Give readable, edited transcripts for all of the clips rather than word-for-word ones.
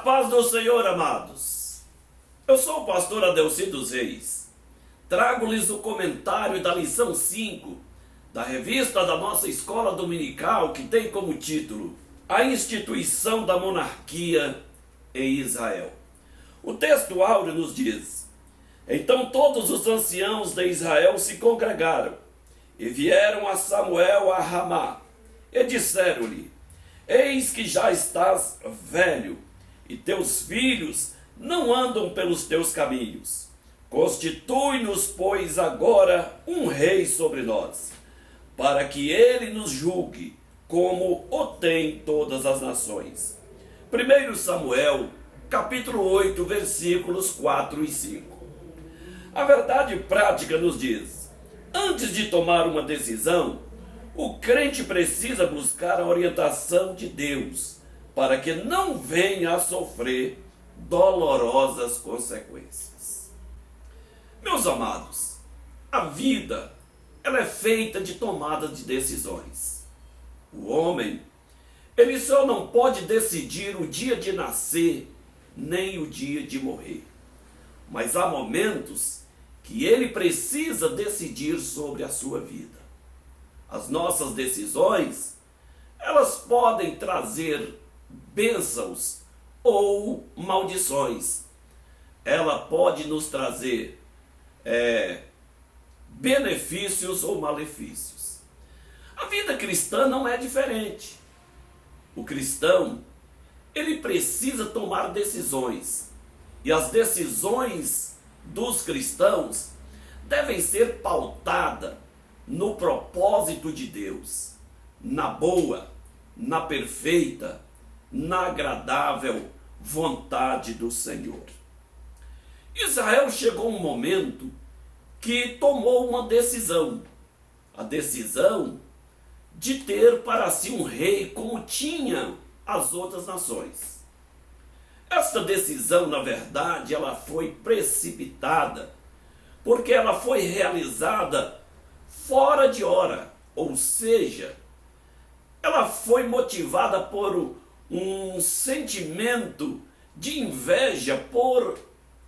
paz do Senhor, amados. Eu sou o pastor Adelci dos Reis. Trago-lhes o comentário da lição 5 da revista da nossa escola dominical, que tem como título A Instituição da Monarquia em Israel. O texto áureo nos diz: Então todos os anciãos de Israel se congregaram e vieram a Samuel a Ramá e disseram-lhe: Eis que já estás velho, e teus filhos não andam pelos teus caminhos. Constitui-nos, pois, agora um rei sobre nós, para que ele nos julgue, como o tem todas as nações. 1 Samuel, capítulo 8, versículos 4 e 5. A verdade prática nos diz: antes de tomar uma decisão, o crente precisa buscar a orientação de Deus, para que não venha a sofrer dolorosas consequências. Meus amados, a vida, ela é feita de tomada de decisões. O homem, ele só não pode decidir o dia de nascer, nem o dia de morrer. Mas há momentos que ele precisa decidir sobre a sua vida. As nossas decisões, elas podem trazer bênçãos ou maldições. Ela pode nos trazer benefícios ou malefícios. A vida cristã não é diferente. O cristão, ele precisa tomar decisões. E as decisões dos cristãos devem ser pautadas no propósito de Deus, na boa, na perfeita, na agradável vontade do Senhor. Israel chegou um momento que tomou uma decisão, a decisão de ter para si um rei como tinham as outras nações. Esta decisão, na verdade, ela foi precipitada, porque ela foi realizada fora de hora, ou seja, ela foi motivada por um sentimento de inveja por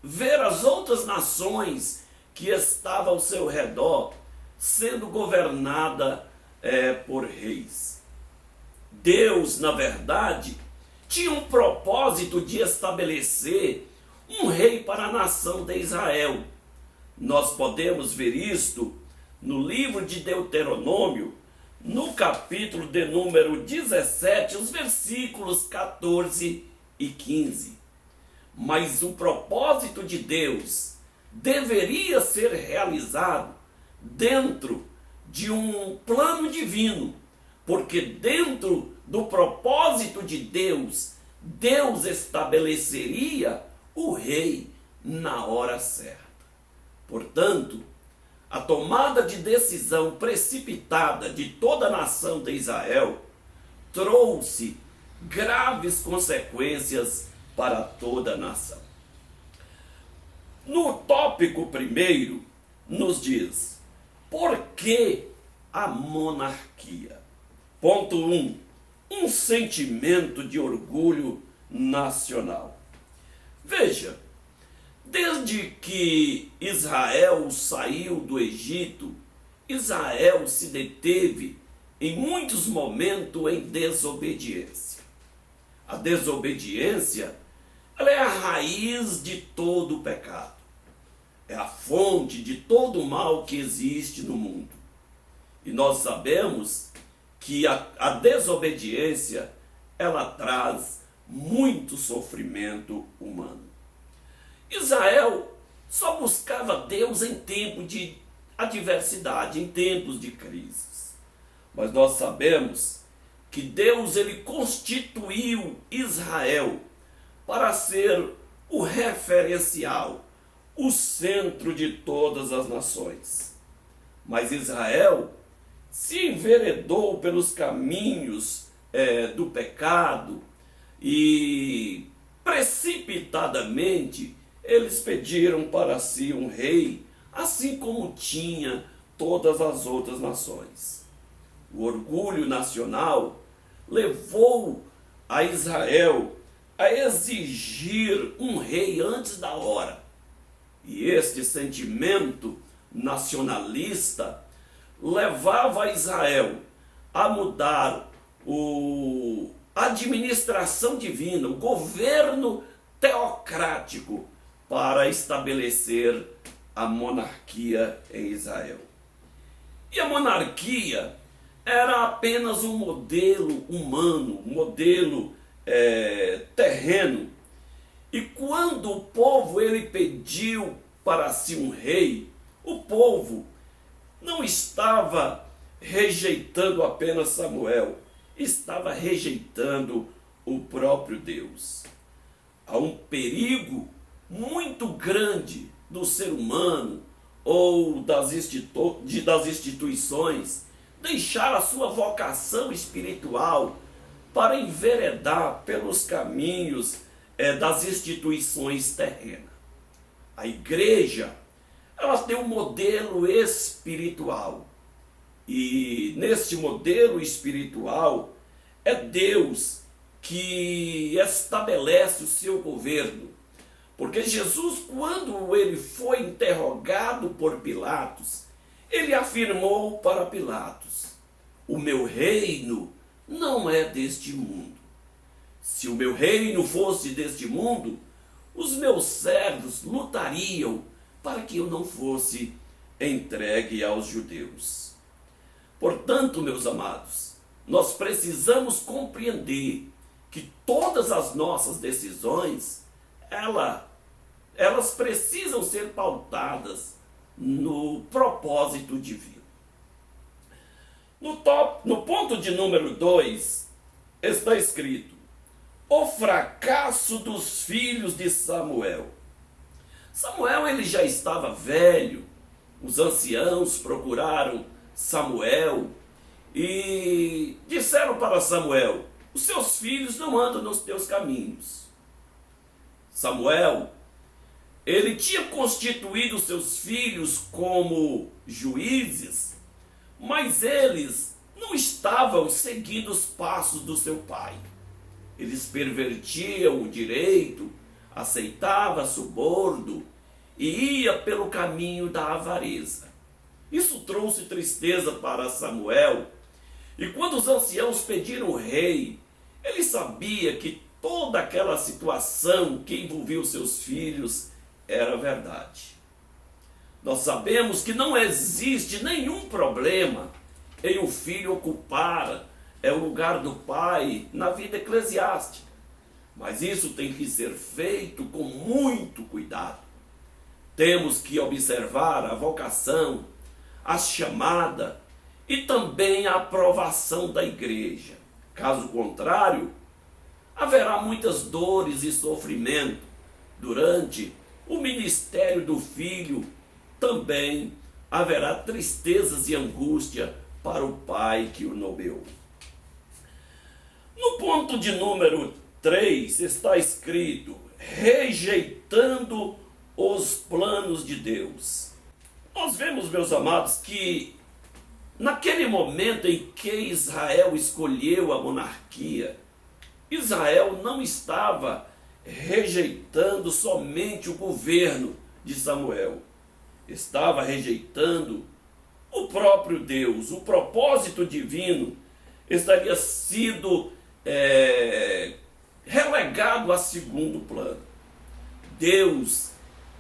ver as outras nações que estavam ao seu redor sendo governada por reis. Deus, na verdade, tinha um propósito de estabelecer um rei para a nação de Israel. Nós podemos ver isto no livro de Deuteronômio, no capítulo de número 17, os versículos 14 e 15. Mas o propósito de Deus deveria ser realizado dentro de um plano divino, porque dentro do propósito de Deus, Deus estabeleceria o rei na hora certa. Portanto, a tomada de decisão precipitada de toda a nação de Israel trouxe graves consequências para toda a nação. No tópico primeiro, nos diz: por que a monarquia? Ponto 1. Um sentimento de orgulho nacional. Veja, desde que Israel saiu do Egito, Israel se deteve em muitos momentos em desobediência. A desobediência, ela é a raiz de todo o pecado. É a fonte de todo o mal que existe no mundo. E nós sabemos que a desobediência, ela traz muito sofrimento humano. Israel só buscava Deus em tempo de adversidade, em tempos de crises. Mas nós sabemos que Deus, ele constituiu Israel para ser o referencial, o centro de todas as nações. Mas Israel se enveredou pelos caminhos do pecado e precipitadamente eles pediram para si um rei, assim como tinha todas as outras nações. O orgulho nacional levou a Israel a exigir um rei antes da hora. E este sentimento nacionalista levava Israel a mudar a administração divina, o governo teocrático, para estabelecer a monarquia em Israel. E a monarquia era apenas um modelo humano, um modelo terreno. E quando o povo ele pediu para si um rei, o povo não estava rejeitando apenas Samuel, estava rejeitando o próprio Deus. Há um perigo muito grande do ser humano ou das instituições deixar a sua vocação espiritual para enveredar pelos caminhos das instituições terrenas. A igreja, ela tem um modelo espiritual. E neste modelo espiritual é Deus que estabelece o seu governo. Porque Jesus, quando ele foi interrogado por Pilatos, ele afirmou para Pilatos: o meu reino não é deste mundo. Se o meu reino fosse deste mundo, os meus servos lutariam para que eu não fosse entregue aos judeus. Portanto, meus amados, nós precisamos compreender que todas as nossas decisões, elas precisam ser pautadas no propósito divino. No ponto de número 2, está escrito: o fracasso dos filhos de Samuel. Samuel ele já estava velho, os anciãos procuraram Samuel e disseram para Samuel: os seus filhos não andam nos teus caminhos. Samuel, ele tinha constituído seus filhos como juízes, mas eles não estavam seguindo os passos do seu pai. Eles pervertiam o direito, aceitavam suborno e ia pelo caminho da avareza. Isso trouxe tristeza para Samuel, e quando os anciãos pediram o rei, ele sabia que toda aquela situação que envolvia os seus filhos era verdade. Nós sabemos que não existe nenhum problema em o filho ocupar o lugar do pai na vida eclesiástica, mas isso tem que ser feito com muito cuidado. Temos que observar a vocação, a chamada e também a aprovação da igreja. Caso contrário, haverá muitas dores e sofrimento durante o ministério do filho. Também haverá tristezas e angústia para o pai que o nomeou. No ponto de número 3 está escrito: rejeitando os planos de Deus. Nós vemos, meus amados, que naquele momento em que Israel escolheu a monarquia, Israel não estava rejeitando somente o governo de Samuel, estava rejeitando o próprio Deus. O propósito divino estaria sido relegado a segundo plano. Deus,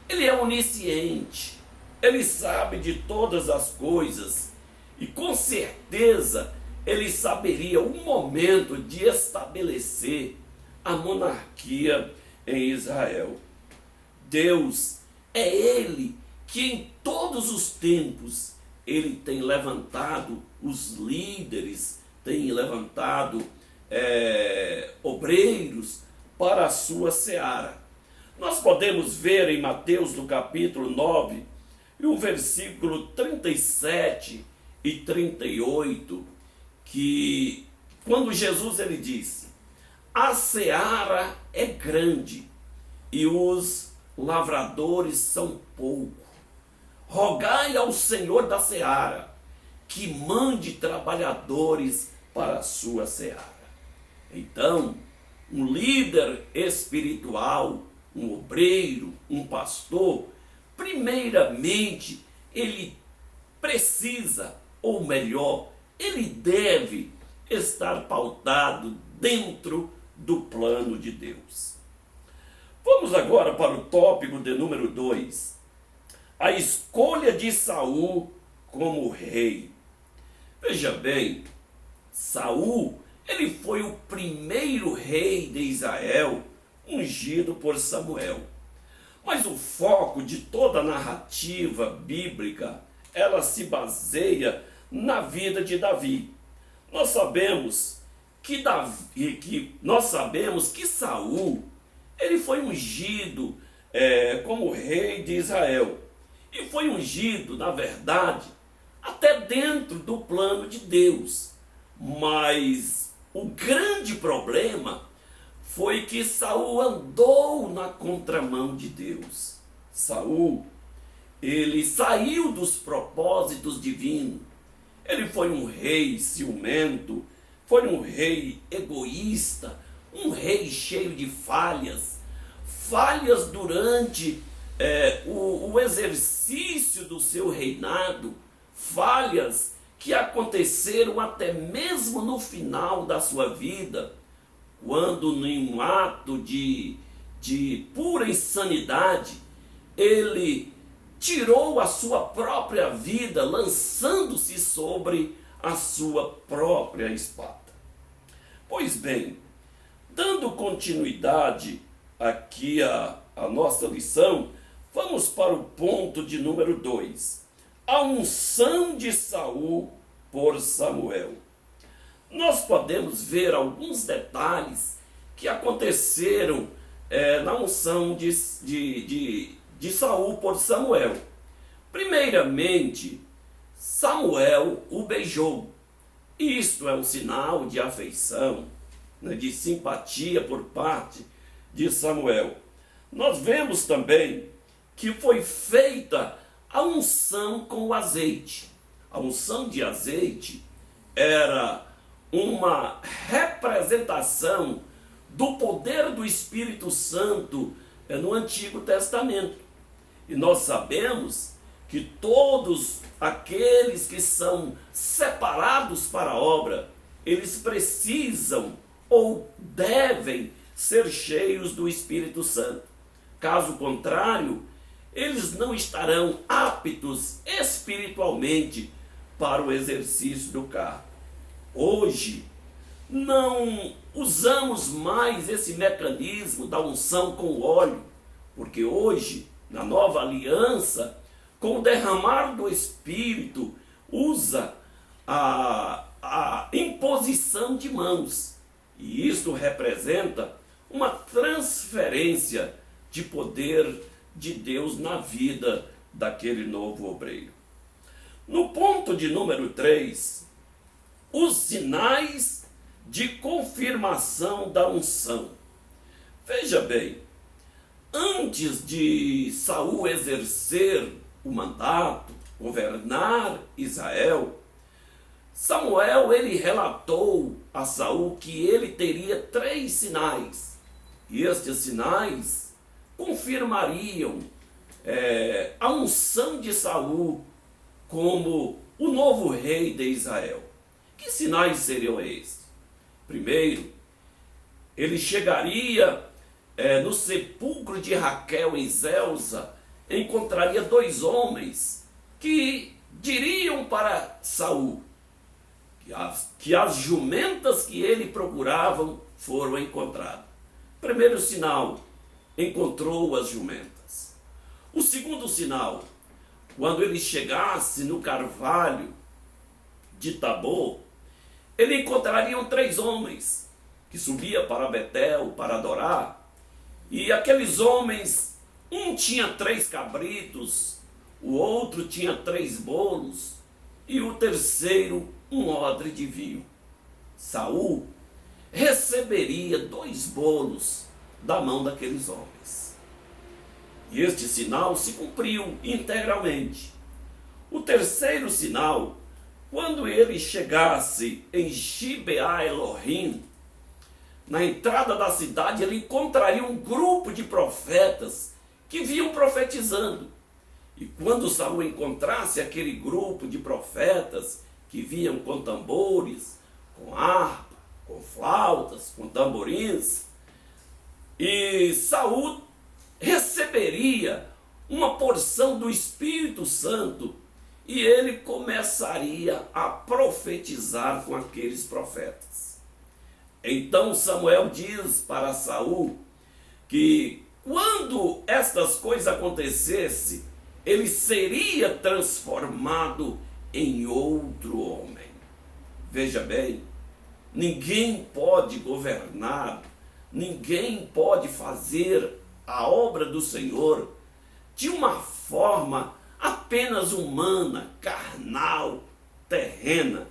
ele é onisciente, ele sabe de todas as coisas e com certeza ele saberia o momento de estabelecer a monarquia em Israel. Deus é ele que em todos os tempos ele tem levantado os líderes, tem levantado obreiros para a sua seara. Nós podemos ver em Mateus no capítulo 9, e o versículo 37 e 38, que quando Jesus ele disse: a seara é grande e os lavradores são poucos. Rogai ao Senhor da seara que mande trabalhadores para a sua seara. Então, um líder espiritual, um obreiro, um pastor, primeiramente ele precisa, ou melhor, ele deve estar pautado dentro do plano de Deus. Vamos agora para o tópico de número 2. A escolha de Saul como rei. Veja bem, Saul, ele foi o primeiro rei de Israel ungido por Samuel. Mas o foco de toda a narrativa bíblica, ela se baseia na vida de Davi. Nós sabemos que Saul, ele foi ungido como rei de Israel. E foi ungido, na verdade, até dentro do plano de Deus. Mas o grande problema foi que Saul andou na contramão de Deus. Saul, ele saiu dos propósitos divinos. Ele foi um rei ciumento, foi um rei egoísta, um rei cheio de falhas durante o exercício do seu reinado, falhas que aconteceram até mesmo no final da sua vida, quando em um ato de pura insanidade, ele tirou a sua própria vida, lançando-se sobre a sua própria espada. Pois bem, dando continuidade aqui a nossa lição, vamos para o ponto de número 2. A unção de Saul por Samuel. Nós podemos ver alguns detalhes que aconteceram na unção de Saul por Samuel. Primeiramente, Samuel o beijou. Isto é um sinal de afeição, de simpatia por parte de Samuel. Nós vemos também que foi feita a unção com o azeite. A unção de azeite era uma representação do poder do Espírito Santo no Antigo Testamento. E nós sabemos que todos aqueles que são separados para a obra, eles precisam ou devem ser cheios do Espírito Santo. Caso contrário, eles não estarão aptos espiritualmente para o exercício do cargo. Hoje, não usamos mais esse mecanismo da unção com óleo, porque hoje, na nova aliança, com o derramar do Espírito, usa a imposição de mãos. E isto representa uma transferência de poder de Deus na vida daquele novo obreiro. No ponto de número 3, os sinais de confirmação da unção. Veja bem, antes de Saul exercer o mandato, governar Israel, Samuel ele relatou a Saul que ele teria 3 sinais. E estes sinais confirmariam a unção de Saul como o novo rei de Israel. Que sinais seriam esses? Primeiro, ele chegaria no sepulcro de Raquel em Zelza, encontraria 2 homens que diriam para Saul que as jumentas que ele procuravam foram encontradas. Primeiro sinal, encontrou as jumentas. O segundo sinal, quando ele chegasse no carvalho de Tabor, ele encontraria 3 homens que subiam para Betel para adorar. E aqueles homens, um tinha 3 cabritos, o outro tinha 3 bolos e o terceiro um odre de vinho. Saul receberia 2 bolos da mão daqueles homens. E este sinal se cumpriu integralmente. O terceiro sinal, quando ele chegasse em Gibeá Elohim, na entrada da cidade, ele encontraria um grupo de profetas que vinham profetizando. E quando Saul encontrasse aquele grupo de profetas que vinham com tambores, com harpa, com flautas, com tamborins, e Saul receberia uma porção do Espírito Santo e ele começaria a profetizar com aqueles profetas. Então Samuel diz para Saul que quando estas coisas acontecessem, ele seria transformado em outro homem. Veja bem, ninguém pode governar, ninguém pode fazer a obra do Senhor de uma forma apenas humana, carnal, terrena.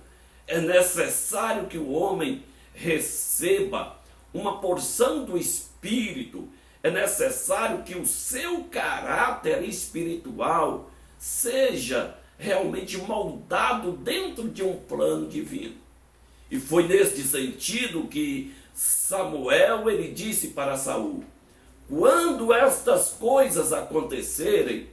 É necessário que o homem receba uma porção do Espírito, é necessário que o seu caráter espiritual seja realmente moldado dentro de um plano divino. E foi neste sentido que Samuel ele disse para Saul: quando estas coisas acontecerem,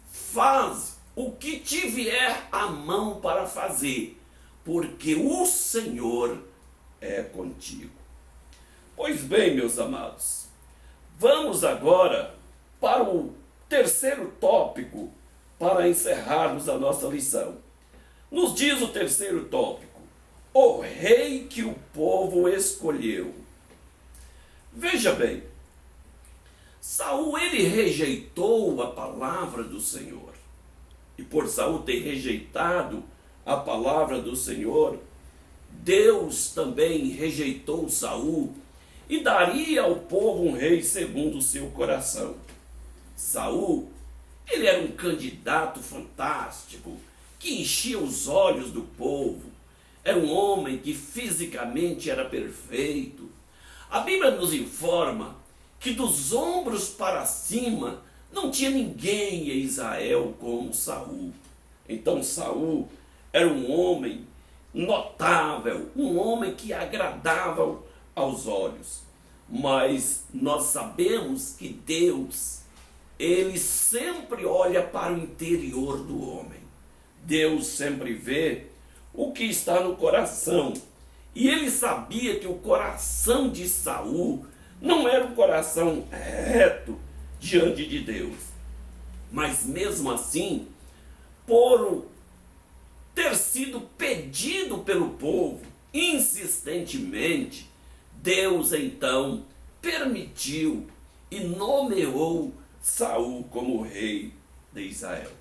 faz o que te vier à mão para fazer, porque o Senhor é contigo. Pois bem, meus amados, vamos agora para o terceiro tópico para encerrarmos a nossa lição. Nos diz o terceiro tópico: o rei que o povo escolheu. Veja bem, Saul ele rejeitou a palavra do Senhor. E por Saul ter rejeitado a palavra do Senhor, Deus também rejeitou Saul e daria ao povo um rei segundo o seu coração. Saul, ele era um candidato fantástico, que enchia os olhos do povo. Era um homem que fisicamente era perfeito. A Bíblia nos informa que dos ombros para cima não tinha ninguém em Israel como Saul. Então Saul era um homem notável, um homem que agradava aos olhos. Mas nós sabemos que Deus, ele sempre olha para o interior do homem. Deus sempre vê o que está no coração. E ele sabia que o coração de Saul não era um coração reto diante de Deus. Mas mesmo assim, por ter sido pedido pelo povo insistentemente, Deus então permitiu e nomeou Saul como rei de Israel.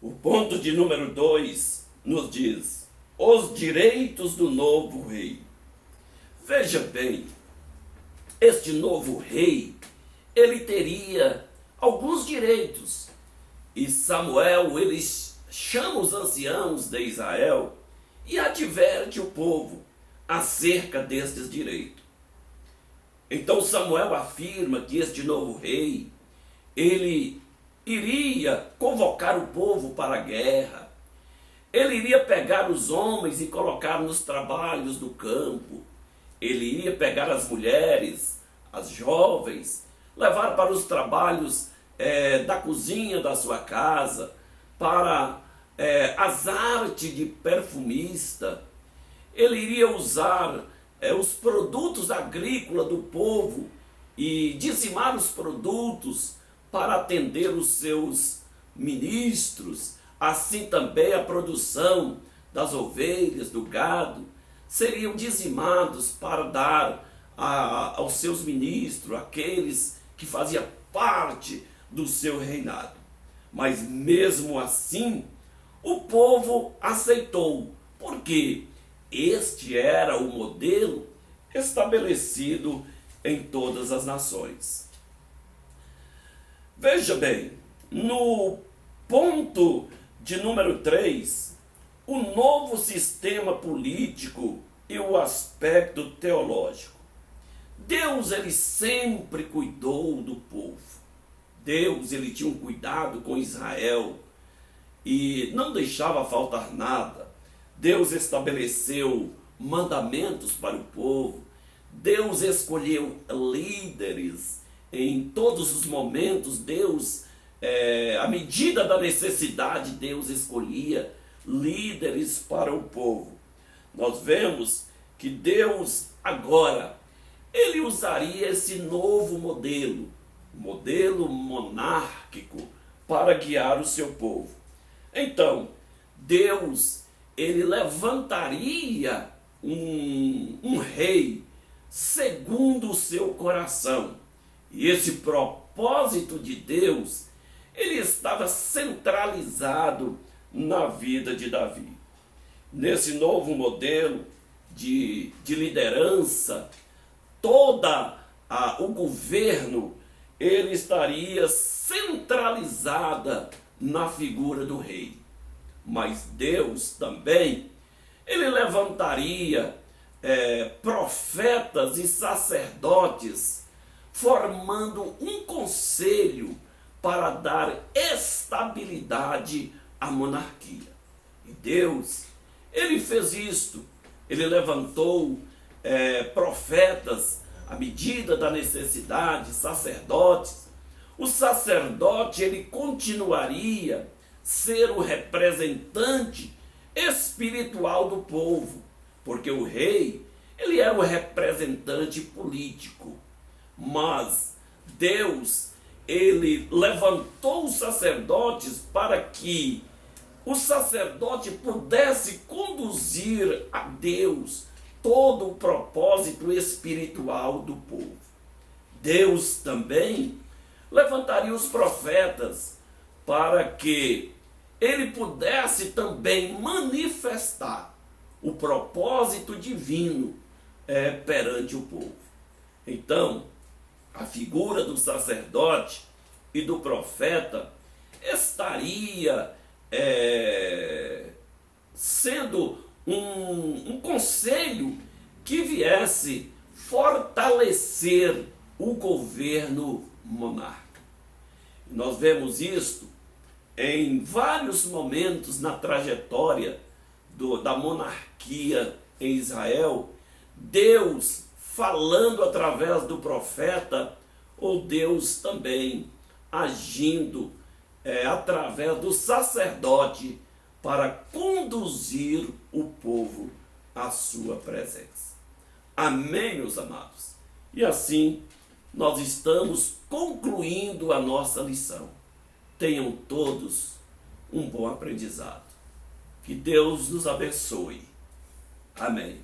O ponto de número 2 nos diz: os direitos do novo rei. Veja bem, este novo rei, ele teria alguns direitos. E Samuel, ele chama os anciãos de Israel e adverte o povo acerca destes direitos. Então Samuel afirma que este novo rei, ele iria convocar o povo para a guerra. Ele iria pegar os homens e colocar nos trabalhos do campo. Ele iria pegar as mulheres, as jovens, levar para os trabalhos da cozinha da sua casa, para as artes de perfumista. Ele iria usar os produtos agrícolas do povo e dizimar os produtos para atender os seus ministros. Assim também a produção das ovelhas, do gado, seriam dizimados para dar aos seus ministros, aqueles que faziam parte do seu reinado. Mas mesmo assim, o povo aceitou, porque este era o modelo estabelecido em todas as nações. Veja bem, no ponto de número 3, o novo sistema político e o aspecto teológico. Deus, ele sempre cuidou do povo. Deus, ele tinha um cuidado com Israel e não deixava faltar nada. Deus estabeleceu mandamentos para o povo. Deus escolheu líderes em todos os momentos. Deus, à medida da necessidade, Deus escolhia líderes para o povo. Nós vemos que Deus agora, ele usaria esse novo modelo, modelo monárquico, para guiar o seu povo. Então, Deus, ele levantaria um rei segundo o seu coração. E esse propósito de Deus, ele estava centralizado na vida de Davi. Nesse novo modelo de liderança, o governo, ele estaria centralizada na figura do rei. Mas Deus também, ele levantaria profetas e sacerdotes, formando um conselho para dar estabilidade à monarquia. E Deus, ele fez isto. Ele levantou profetas à medida da necessidade, sacerdotes. O sacerdote, ele continuaria ser o representante espiritual do povo, porque o rei, ele era o representante político. Mas Deus, ele levantou os sacerdotes para que o sacerdote pudesse conduzir a Deus todo o propósito espiritual do povo. Deus também levantaria os profetas para que ele pudesse também manifestar o propósito divino perante o povo. Então, a figura do sacerdote e do profeta estaria sendo um conselho que viesse fortalecer o governo monárquico. Nós vemos isto em vários momentos na trajetória da monarquia em Israel, Deus falando através do profeta, ou Deus também agindo através do sacerdote para conduzir o povo à sua presença. Amém, meus amados? E assim nós estamos concluindo a nossa lição. Tenham todos um bom aprendizado. Que Deus nos abençoe. Amém.